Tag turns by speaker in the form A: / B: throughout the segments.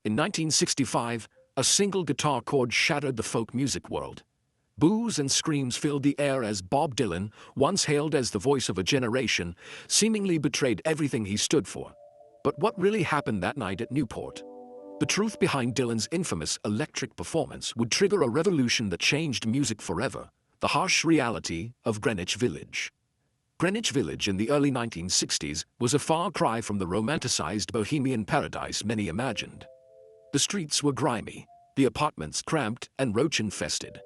A: In 1965, a single guitar chord shattered the folk music world. Boos and screams filled the air as Bob Dylan, once hailed as the voice of a generation, seemingly betrayed everything he stood for. But what really happened that night at Newport? The truth behind Dylan's infamous electric performance would trigger a revolution that changed music forever: the harsh reality of Greenwich Village. Greenwich Village in the early 1960s was a far cry from the romanticized bohemian paradise many imagined. The streets were grimy, the apartments cramped and roach-infested.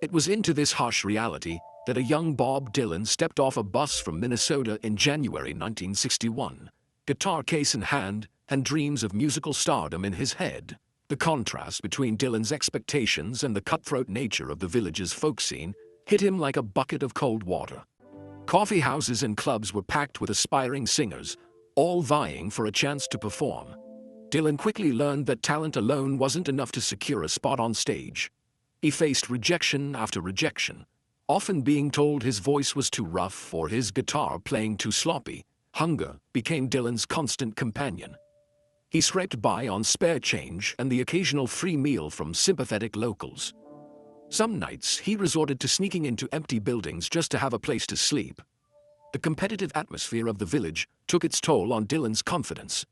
A: It was into this harsh reality that a young Bob Dylan stepped off a bus from Minnesota in January 1961, guitar case in hand and dreams of musical stardom in his head. The contrast between Dylan's expectations and the cutthroat nature of the village's folk scene hit him like a bucket of cold water. Coffee houses and clubs were packed with aspiring singers, all vying for a chance to perform. Dylan quickly learned that talent alone wasn't enough to secure a spot on stage. He faced rejection after rejection, often being told his voice was too rough or his guitar playing too sloppy. Hunger became Dylan's constant companion. He scraped by on spare change and the occasional free meal from sympathetic locals. Some nights he resorted to sneaking into empty buildings just to have a place to sleep. The competitive atmosphere of the village took its toll on Dylan's confidence.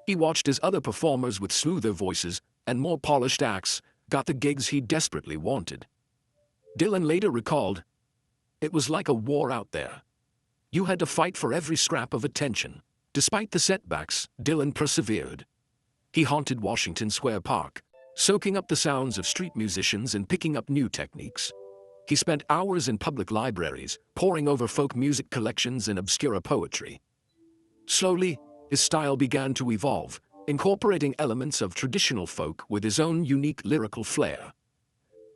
A: He watched as other performers with smoother voices and more polished acts got the gigs he desperately wanted. Dylan later recalled, "It was like a war out there. You had to fight for every scrap of attention." Despite the setbacks, Dylan persevered. He haunted Washington Square Park, soaking up the sounds of street musicians and picking up new techniques. He spent hours in public libraries, poring over folk music collections and obscure poetry. Slowly, his style began to evolve, incorporating elements of traditional folk with his own unique lyrical flair.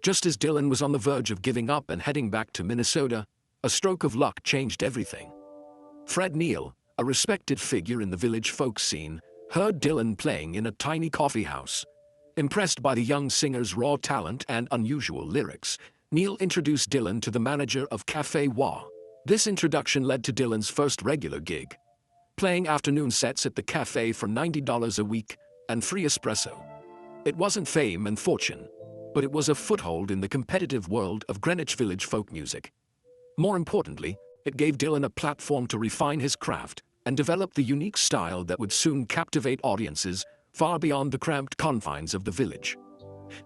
A: Just as Dylan was on the verge of giving up and heading back to Minnesota, a stroke of luck changed everything. Fred Neil, a respected figure in the village folk scene, heard Dylan playing in a tiny coffee house. Impressed by the young singer's raw talent and unusual lyrics, Neil introduced Dylan to the manager of Café Wa. This introduction led to Dylan's first regular gig, playing afternoon sets at the cafe for $90 a week and free espresso. It wasn't fame and fortune, but it was a foothold in the competitive world of Greenwich Village folk music. More importantly, it gave Dylan a platform to refine his craft and develop the unique style that would soon captivate audiences far beyond the cramped confines of the village.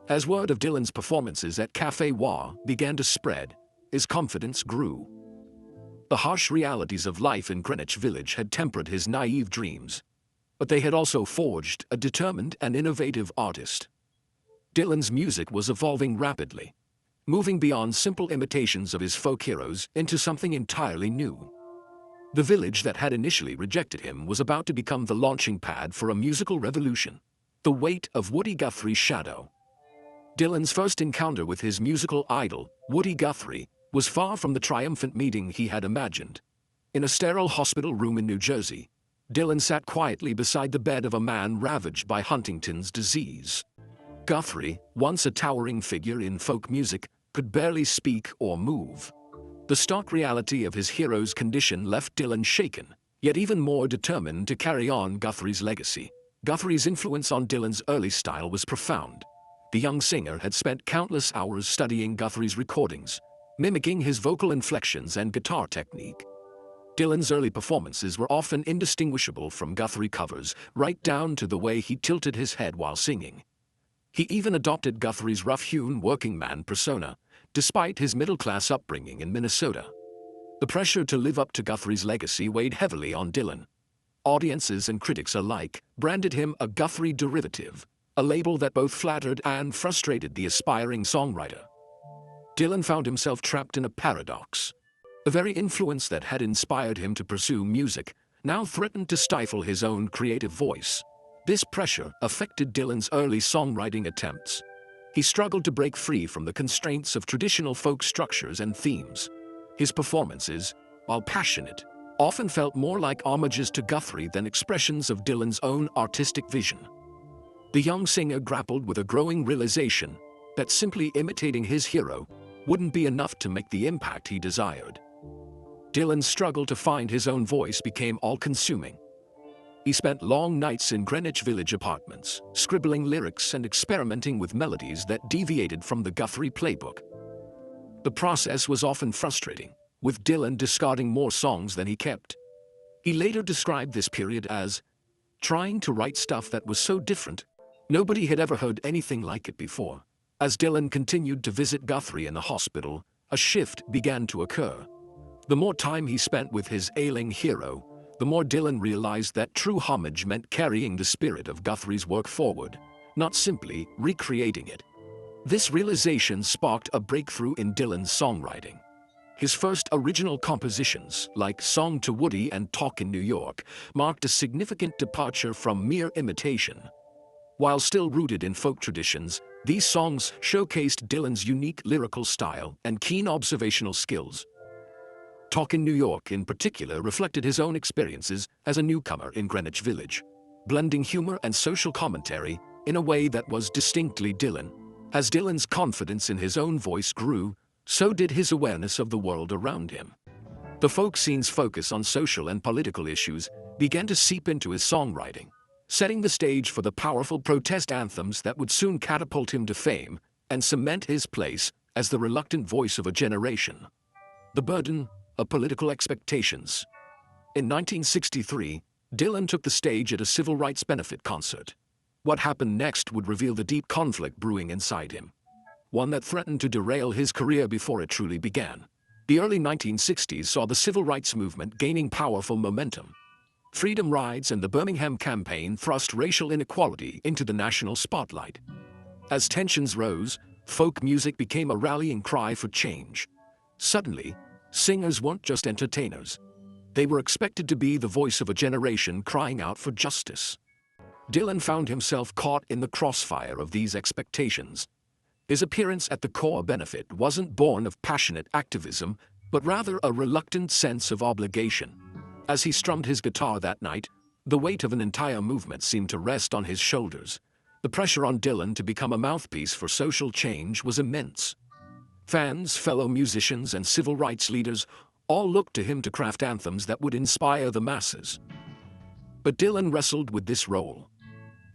A: As word of Dylan's performances at Café Wa began to spread, his confidence grew. The harsh realities of life in Greenwich Village had tempered his naive dreams, but they had also forged a determined and innovative artist. Dylan's music was evolving rapidly, moving beyond simple imitations of his folk heroes into something entirely new. The village that had initially rejected him was about to become the launching pad for a musical revolution. The weight of Woody Guthrie's shadow. Dylan's first encounter with his musical idol, Woody Guthrie, was far from the triumphant meeting he had imagined. In a sterile hospital room in New Jersey, Dylan sat quietly beside the bed of a man ravaged by Huntington's disease. Guthrie, once a towering figure in folk music, could barely speak or move. The stark reality of his hero's condition left Dylan shaken, yet even more determined to carry on Guthrie's legacy. Guthrie's influence on Dylan's early style was profound. The young singer had spent countless hours studying Guthrie's recordings, mimicking his vocal inflections and guitar technique. Dylan's early performances were often indistinguishable from Guthrie covers, right down to the way he tilted his head while singing. He even adopted Guthrie's rough-hewn working-man persona, despite his middle-class upbringing in Minnesota. The pressure to live up to Guthrie's legacy weighed heavily on Dylan. Audiences and critics alike branded him a Guthrie derivative, a label that both flattered and frustrated the aspiring songwriter. Dylan found himself trapped in a paradox. The very influence that had inspired him to pursue music now threatened to stifle his own creative voice. This pressure affected Dylan's early songwriting attempts. He struggled to break free from the constraints of traditional folk structures and themes. His performances, while passionate, often felt more like homages to Guthrie than expressions of Dylan's own artistic vision. The young singer grappled with a growing realization that simply imitating his hero wouldn't be enough to make the impact he desired. Dylan's struggle to find his own voice became all-consuming. He spent long nights in Greenwich Village apartments, scribbling lyrics and experimenting with melodies that deviated from the Guthrie playbook. The process was often frustrating, with Dylan discarding more songs than he kept. He later described this period as trying to write stuff that was so different, nobody had ever heard anything like it before. As Dylan continued to visit Guthrie in the hospital, a shift began to occur. The more time he spent with his ailing hero, the more Dylan realized that true homage meant carrying the spirit of Guthrie's work forward, not simply recreating it. This realization sparked a breakthrough in Dylan's songwriting. His first original compositions, like Song to Woody and Talk in New York, marked a significant departure from mere imitation. While still rooted in folk traditions, these songs showcased Dylan's unique lyrical style and keen observational skills. Talk in New York, in particular, reflected his own experiences as a newcomer in Greenwich Village, blending humor and social commentary in a way that was distinctly Dylan. As Dylan's confidence in his own voice grew, so did his awareness of the world around him. The folk scene's focus on social and political issues began to seep into his songwriting, setting the stage for the powerful protest anthems that would soon catapult him to fame and cement his place as the reluctant voice of a generation. The burden of political expectations. In 1963, Dylan took the stage at a civil rights benefit concert. What happened next would reveal the deep conflict brewing inside him, one that threatened to derail his career before it truly began. The early 1960s saw the civil rights movement gaining powerful momentum. Freedom rides and the Birmingham campaign thrust racial inequality into the national spotlight. As tensions rose, folk music became a rallying cry for change. Suddenly, singers weren't just entertainers. They were expected to be the voice of a generation crying out for justice. Dylan found himself caught in the crossfire of these expectations. His appearance at the Core benefit wasn't born of passionate activism, but rather a reluctant sense of obligation. As he strummed his guitar that night, the weight of an entire movement seemed to rest on his shoulders. The pressure on Dylan to become a mouthpiece for social change was immense. Fans, fellow musicians, and civil rights leaders all looked to him to craft anthems that would inspire the masses. But Dylan wrestled with this role.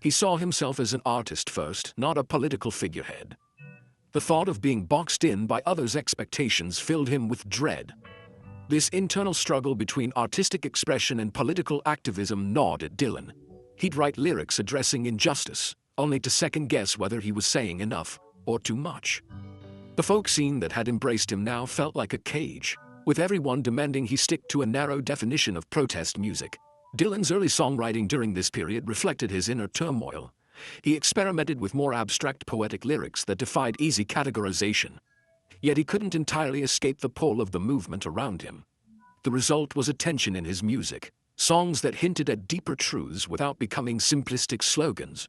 A: He saw himself as an artist first, not a political figurehead. The thought of being boxed in by others' expectations filled him with dread. This internal struggle between artistic expression and political activism gnawed at Dylan. He'd write lyrics addressing injustice, only to second-guess whether he was saying enough or too much. The folk scene that had embraced him now felt like a cage, with everyone demanding he stick to a narrow definition of protest music. Dylan's early songwriting during this period reflected his inner turmoil. He experimented with more abstract poetic lyrics that defied easy categorization. Yet he couldn't entirely escape the pull of the movement around him. The result was a tension in his music, songs that hinted at deeper truths without becoming simplistic slogans.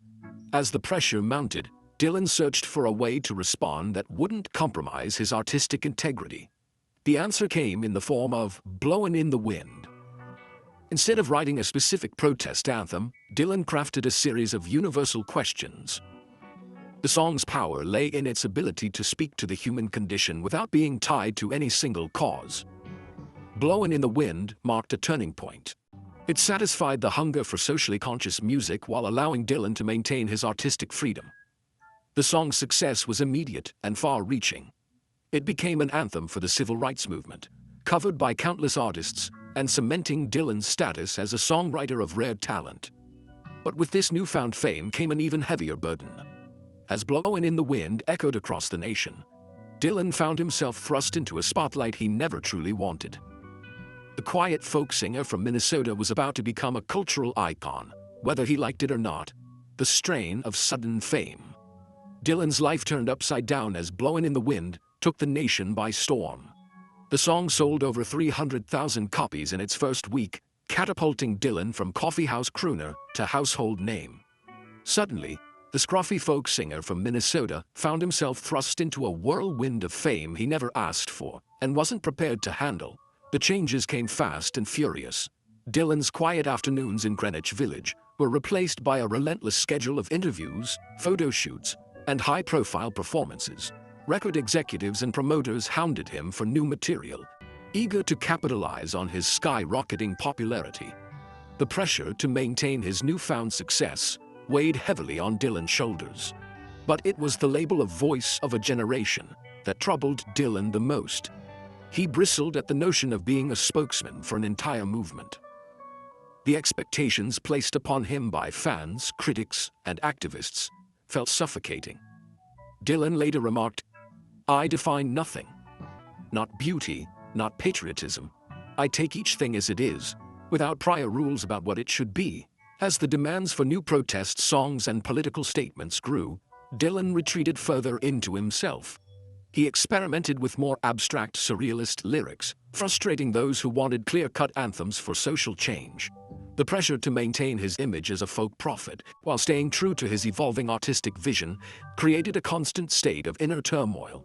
A: As the pressure mounted, Dylan searched for a way to respond that wouldn't compromise his artistic integrity. The answer came in the form of "Blowin' in the Wind." Instead of writing a specific protest anthem, Dylan crafted a series of universal questions. The song's power lay in its ability to speak to the human condition without being tied to any single cause. "Blowin' in the Wind" marked a turning point. It satisfied the hunger for socially conscious music while allowing Dylan to maintain his artistic freedom. The song's success was immediate and far-reaching. It became an anthem for the civil rights movement, covered by countless artists, and cementing Dylan's status as a songwriter of rare talent. But with this newfound fame came an even heavier burden. As "Blowin' in the Wind" echoed across the nation, Dylan found himself thrust into a spotlight he never truly wanted. The quiet folk singer from Minnesota was about to become a cultural icon, whether he liked it or not. The strain of sudden fame. Dylan's life turned upside down as "Blowin' in the Wind" took the nation by storm. The song sold over 300,000 copies in its first week, catapulting Dylan from coffeehouse crooner to household name. Suddenly, the scruffy folk singer from Minnesota found himself thrust into a whirlwind of fame he never asked for and wasn't prepared to handle. The changes came fast and furious. Dylan's quiet afternoons in Greenwich Village were replaced by a relentless schedule of interviews, photo shoots, and high-profile performances. Record executives and promoters hounded him for new material, eager to capitalize on his skyrocketing popularity. The pressure to maintain his newfound success weighed heavily on Dylan's shoulders. But it was the label of voice of a generation that troubled Dylan the most. He bristled at the notion of being a spokesman for an entire movement. The expectations placed upon him by fans, critics, and activists felt suffocating. Dylan later remarked, "I define nothing. Not beauty, not patriotism. I take each thing as it is, without prior rules about what it should be." As the demands for new protest songs and political statements grew, Dylan retreated further into himself. He experimented with more abstract surrealist lyrics, frustrating those who wanted clear-cut anthems for social change. The pressure to maintain his image as a folk prophet while staying true to his evolving artistic vision created a constant state of inner turmoil.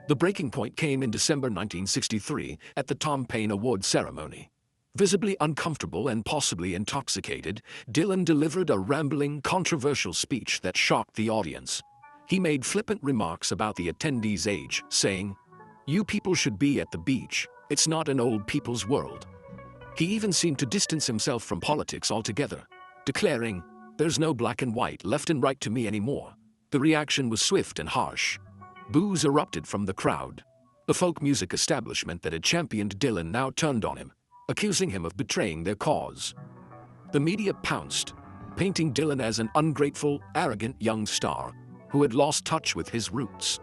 A: The breaking point came in December 1963 at the Tom Paine Award ceremony. Visibly uncomfortable and possibly intoxicated, Dylan delivered a rambling, controversial speech that shocked the audience. He made flippant remarks about the attendees' age, saying, "You people should be at the beach. It's not an old people's world." He even seemed to distance himself from politics altogether, declaring, "There's no black and white, left and right to me anymore." The reaction was swift and harsh. Boos erupted from the crowd. The folk music establishment that had championed Dylan now turned on him, accusing him of betraying their cause. The media pounced, painting Dylan as an ungrateful, arrogant young star who had lost touch with his roots.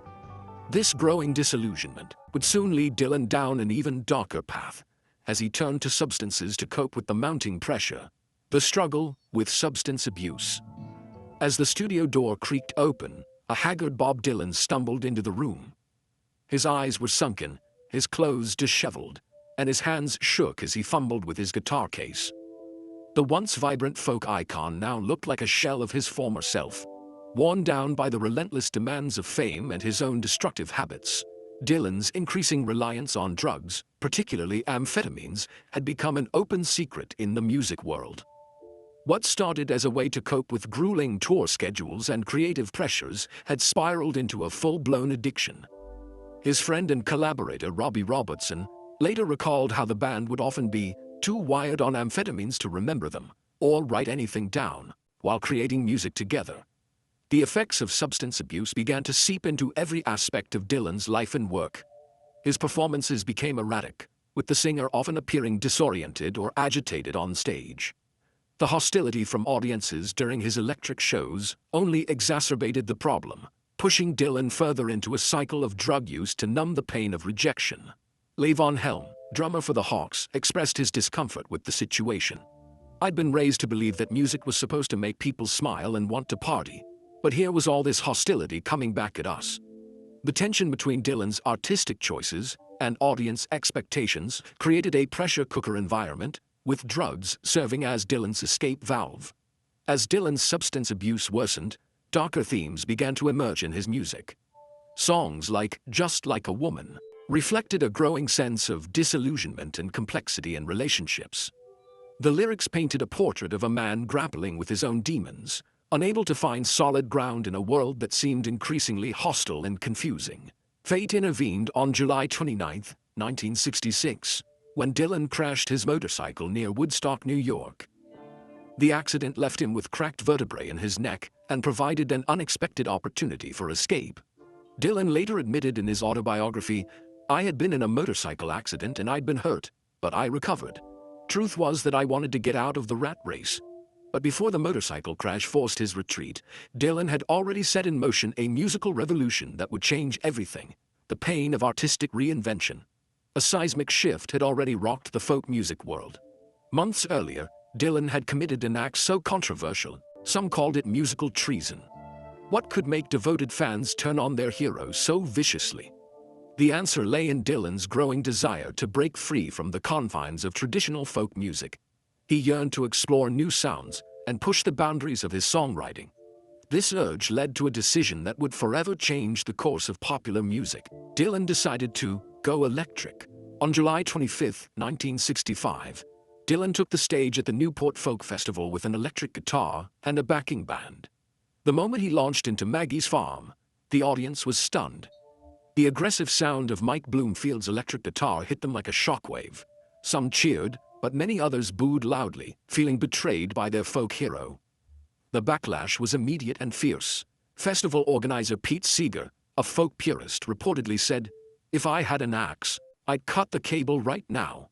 A: This growing disillusionment would soon lead Dylan down an even darker path as he turned to substances to cope with the mounting pressure. The struggle with substance abuse. As the studio door creaked open, a haggard Bob Dylan stumbled into the room. His eyes were sunken, his clothes disheveled, and his hands shook as he fumbled with his guitar case. The once vibrant folk icon now looked like a shell of his former self, worn down by the relentless demands of fame and his own destructive habits. Dylan's increasing reliance on drugs, particularly amphetamines, had become an open secret in the music world. What started as a way to cope with grueling tour schedules and creative pressures had spiraled into a full-blown addiction. His friend and collaborator Robbie Robertson later recalled how the band would often be too wired on amphetamines to remember them or write anything down while creating music together. The effects of substance abuse began to seep into every aspect of Dylan's life and work. His performances became erratic, with the singer often appearing disoriented or agitated on stage. The hostility from audiences during his electric shows only exacerbated the problem, pushing Dylan further into a cycle of drug use to numb the pain of rejection. Levon Helm, drummer for the Hawks, expressed his discomfort with the situation. "I'd been raised to believe that music was supposed to make people smile and want to party. But here was all this hostility coming back at us." The tension between Dylan's artistic choices and audience expectations created a pressure cooker environment, with drugs serving as Dylan's escape valve. As Dylan's substance abuse worsened, darker themes began to emerge in his music. Songs like "Just Like a Woman" reflected a growing sense of disillusionment and complexity in relationships. The lyrics painted a portrait of a man grappling with his own demons, unable to find solid ground in a world that seemed increasingly hostile and confusing. Fate intervened on July 29, 1966, when Dylan crashed his motorcycle near Woodstock, New York. The accident left him with cracked vertebrae in his neck and provided an unexpected opportunity for escape. Dylan later admitted in his autobiography, "I had been in a motorcycle accident and I'd been hurt, but I recovered. Truth was that I wanted to get out of the rat race." But before the motorcycle crash forced his retreat, Dylan had already set in motion a musical revolution that would change everything: the pain of artistic reinvention. A seismic shift had already rocked the folk music world. Months earlier, Dylan had committed an act so controversial, some called it musical treason. What could make devoted fans turn on their hero so viciously? The answer lay in Dylan's growing desire to break free from the confines of traditional folk music. He yearned to explore new sounds and push the boundaries of his songwriting. This urge led to a decision that would forever change the course of popular music. Dylan decided to go electric. On July 25, 1965, Dylan took the stage at the Newport Folk Festival with an electric guitar and a backing band. The moment he launched into Maggie's Farm, the audience was stunned. The aggressive sound of Mike Bloomfield's electric guitar hit them like a shockwave. Some cheered, but many others booed loudly, feeling betrayed by their folk hero. The backlash was immediate and fierce. Festival organizer Pete Seeger, a folk purist, reportedly said, "If I had an axe, I'd cut the cable right now."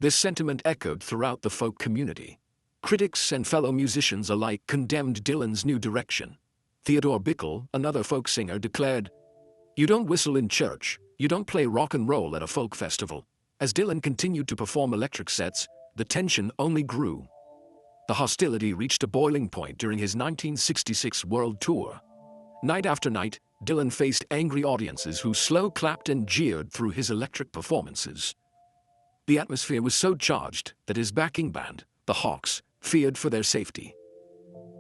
A: This sentiment echoed throughout the folk community. Critics and fellow musicians alike condemned Dylan's new direction. Theodore Bickle, another folk singer, declared, "You don't whistle in church, you don't play rock and roll at a folk festival." As Dylan continued to perform electric sets, the tension only grew. The hostility reached a boiling point during his 1966 world tour. Night after night, Dylan faced angry audiences who slow clapped and jeered through his electric performances. The atmosphere was so charged that his backing band, the Hawks, feared for their safety.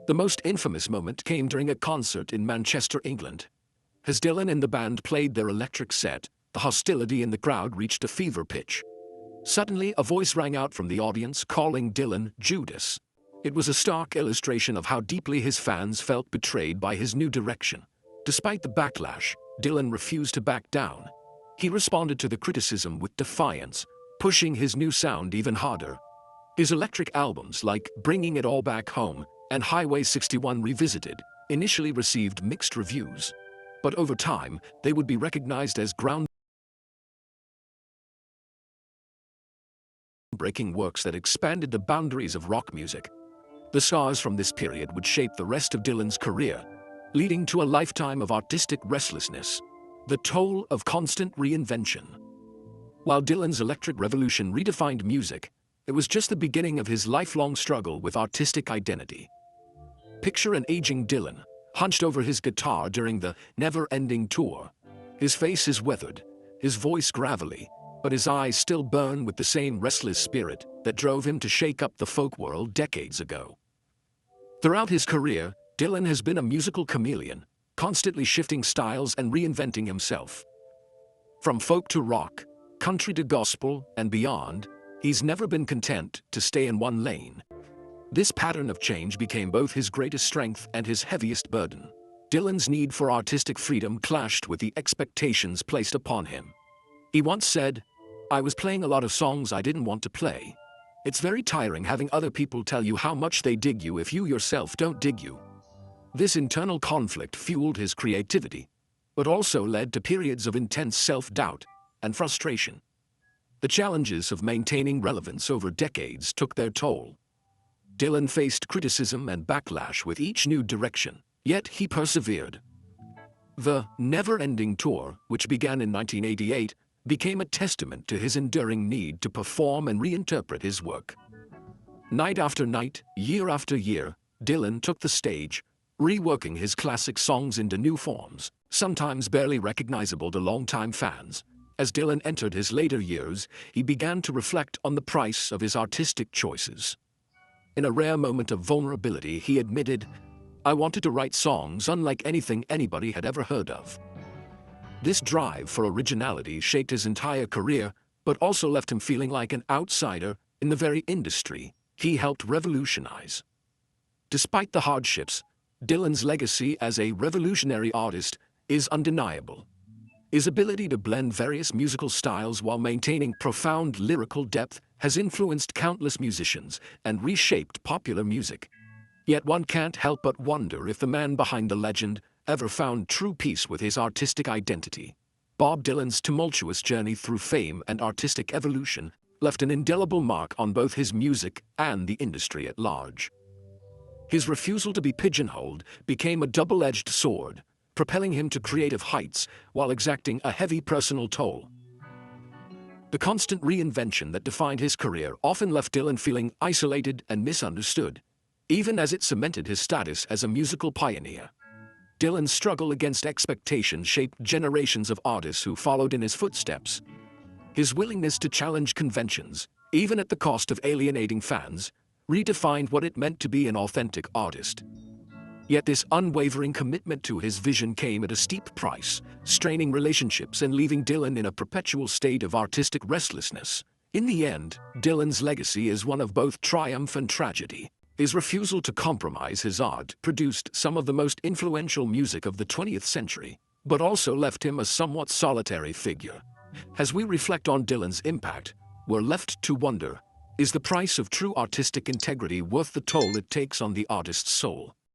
A: The most infamous moment came during a concert in Manchester, England. As Dylan and the band played their electric set, the hostility in the crowd reached a fever pitch. Suddenly, a voice rang out from the audience calling Dylan Judas. It was a stark illustration of how deeply his fans felt betrayed by his new direction. Despite the backlash, Dylan refused to back down. He responded to the criticism with defiance, pushing his new sound even harder. His electric albums like Bringing It All Back Home and Highway 61 Revisited initially received mixed reviews. But over time, they would be recognized as groundbreaking works that expanded the boundaries of rock music. The scars from this period would shape the rest of Dylan's career, leading to a lifetime of artistic restlessness. The toll of constant reinvention. While Dylan's electric revolution redefined music, it was just the beginning of his lifelong struggle with artistic identity. Picture an aging Dylan, hunched over his guitar during the never-ending tour. His face is weathered, his voice gravelly, but his eyes still burn with the same restless spirit that drove him to shake up the folk world decades ago. Throughout his career, Dylan has been a musical chameleon, constantly shifting styles and reinventing himself. From folk to rock, country to gospel, and beyond, he's never been content to stay in one lane. This pattern of change became both his greatest strength and his heaviest burden. Dylan's need for artistic freedom clashed with the expectations placed upon him. He once said, "I was playing a lot of songs I didn't want to play. It's very tiring having other people tell you how much they dig you if you yourself don't dig you." This internal conflict fueled his creativity, but also led to periods of intense self-doubt and frustration. The challenges of maintaining relevance over decades took their toll. Dylan faced criticism and backlash with each new direction, yet he persevered. The never-ending tour, which began in 1988, became a testament to his enduring need to perform and reinterpret his work. Night after night, year after year, Dylan took the stage, reworking his classic songs into new forms, sometimes barely recognizable to longtime fans. As Dylan entered his later years, he began to reflect on the price of his artistic choices. In a rare moment of vulnerability, he admitted, "I wanted to write songs unlike anything anybody had ever heard of." This drive for originality shaped his entire career, but also left him feeling like an outsider in the very industry he helped revolutionize. Despite the hardships, Dylan's legacy as a revolutionary artist is undeniable. His ability to blend various musical styles while maintaining profound lyrical depth has influenced countless musicians and reshaped popular music. Yet one can't help but wonder if the man behind the legend ever found true peace with his artistic identity. Bob Dylan's tumultuous journey through fame and artistic evolution left an indelible mark on both his music and the industry at large. His refusal to be pigeonholed became a double-edged sword, propelling him to creative heights while exacting a heavy personal toll. The constant reinvention that defined his career often left Dylan feeling isolated and misunderstood, even as it cemented his status as a musical pioneer. Dylan's struggle against expectation shaped generations of artists who followed in his footsteps. His willingness to challenge conventions, even at the cost of alienating fans, redefined what it meant to be an authentic artist. Yet this unwavering commitment to his vision came at a steep price, straining relationships and leaving Dylan in a perpetual state of artistic restlessness. In the end, Dylan's legacy is one of both triumph and tragedy. His refusal to compromise his art produced some of the most influential music of the 20th century, but also left him a somewhat solitary figure. As we reflect on Dylan's impact, we're left to wonder, Is the price of true artistic integrity worth the toll it takes on the artist's soul?